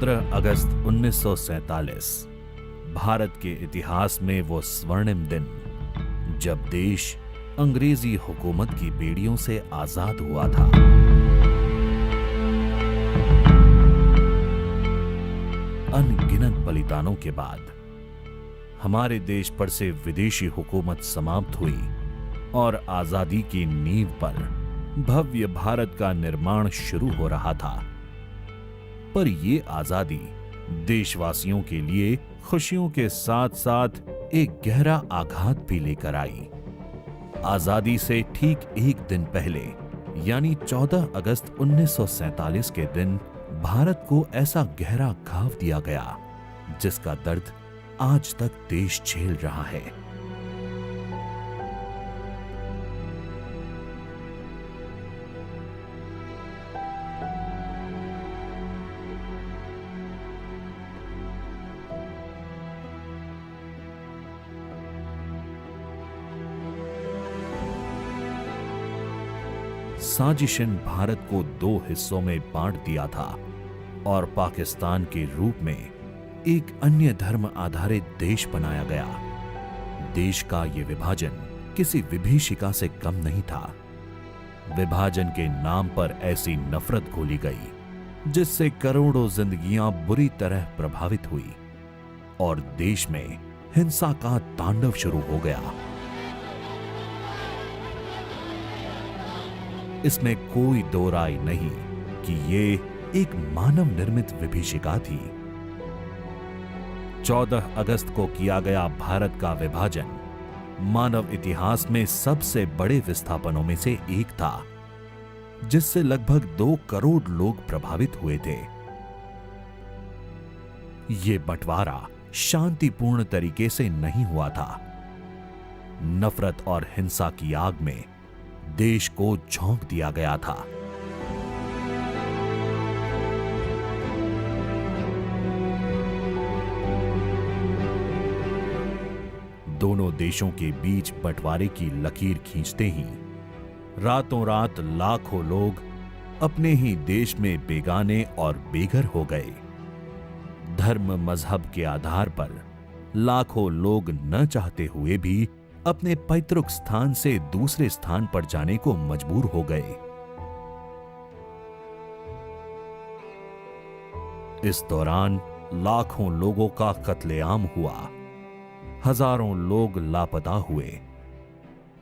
15 अगस्त 1947 भारत के इतिहास में वो स्वर्णिम दिन जब देश अंग्रेजी हुकूमत की बेड़ियों से आजाद हुआ था। अनगिनत बलिदानों के बाद हमारे देश पर से विदेशी हुकूमत समाप्त हुई और आजादी की नींव पर भव्य भारत का निर्माण शुरू हो रहा था। पर यह आजादी देशवासियों के लिए खुशियों के साथ साथ एक गहरा आघात भी लेकर आई। आजादी से ठीक एक दिन पहले यानी 14 अगस्त 1947 के दिन भारत को ऐसा गहरा घाव दिया गया जिसका दर्द आज तक देश झेल रहा है। साजिशन भारत को दो हिस्सों में बांट दिया था और पाकिस्तान के रूप में एक अन्य धर्म आधारित देश बनाया गया। देश का यह विभाजन किसी विभीषिका से कम नहीं था। विभाजन के नाम पर ऐसी नफरत घोली गई जिससे करोड़ों जिंदगियां बुरी तरह प्रभावित हुई और देश में हिंसा का तांडव शुरू हो गया। इसमें कोई दो राय नहीं कि ये एक मानव निर्मित विभीषिका थी। 14 अगस्त को किया गया भारत का विभाजन मानव इतिहास में सबसे बड़े विस्थापनों में से एक था, जिससे लगभग 2 करोड़ लोग प्रभावित हुए थे। ये बंटवारा शांतिपूर्ण तरीके से नहीं हुआ था। नफरत और हिंसा की आग में देश को झोंक दिया गया था। दोनों देशों के बीच बंटवारे की लकीर खींचते ही रातों रात लाखों लोग अपने ही देश में बेगाने और बेघर हो गए। धर्म मजहब के आधार पर लाखों लोग न चाहते हुए भी अपने पैतृक स्थान से दूसरे स्थान पर जाने को मजबूर हो गए। इस दौरान लाखों लोगों का कत्लेआम हुआ, हजारों लोग लापता हुए।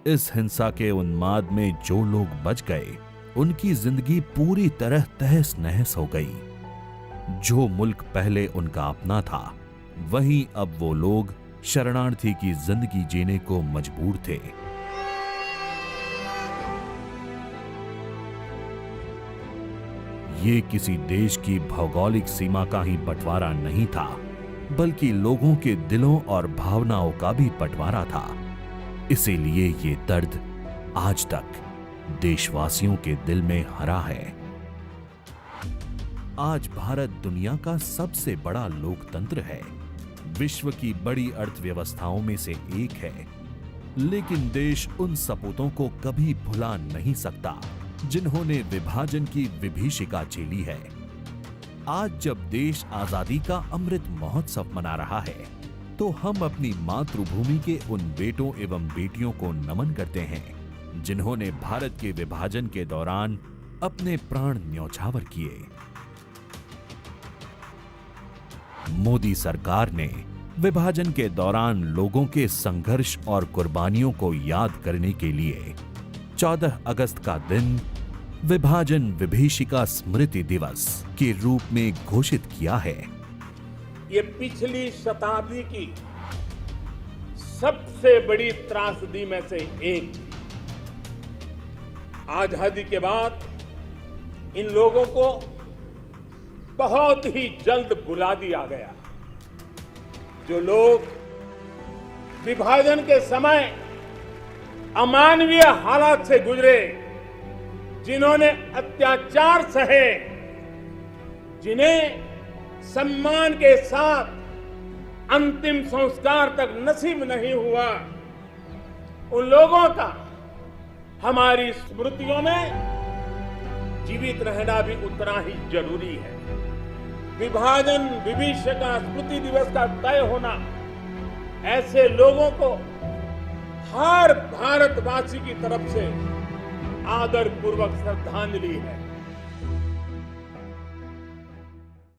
इस हिंसा के उन्माद में जो लोग बच गए, उनकी जिंदगी पूरी तरह तहस नहस हो गई। जो मुल्क पहले उनका अपना था, वहीं अब वो लोग शरणार्थी की जिंदगी जीने को मजबूर थे। ये किसी देश की भौगोलिक सीमा का ही बंटवारा नहीं था, बल्कि लोगों के दिलों और भावनाओं का भी बंटवारा था। इसीलिए ये दर्द आज तक देशवासियों के दिल में हरा है। आज भारत दुनिया का सबसे बड़ा लोकतंत्र है, विश्व की बड़ी अर्थव्यवस्थाओं में से एक है, लेकिन देश उन सपूतों को कभी भुला नहीं सकता जिन्होंने विभाजन की विभीषिका झेली है। आज जब देश आजादी का अमृत महोत्सव मना रहा है, तो हम अपनी मातृभूमि के उन बेटों एवं बेटियों को नमन करते हैं जिन्होंने भारत के विभाजन के दौरान अपने प्राण न्यौछावर किए। मोदी सरकार ने विभाजन के दौरान लोगों के संघर्ष और कुर्बानियों को याद करने के लिए 14 अगस्त का दिन विभाजन विभीषिका स्मृति दिवस के रूप में घोषित किया है। ये पिछली शताब्दी की सबसे बड़ी त्रासदी में से एक। आजादी के बाद इन लोगों को बहुत ही जल्द बुला दिया गया। जो लोग विभाजन के समय अमानवीय हालात से गुजरे, जिन्होंने अत्याचार सहे, जिन्हें सम्मान के साथ अंतिम संस्कार तक नसीब नहीं हुआ, उन लोगों का हमारी स्मृतियों में जीवित रहना भी उतना ही जरूरी है। विभाजन विभीषका स्मृति दिवस का तय होना ऐसे लोगों को हर भारतवासी की तरफ से आदर पूर्वक श्रद्धांजलि है।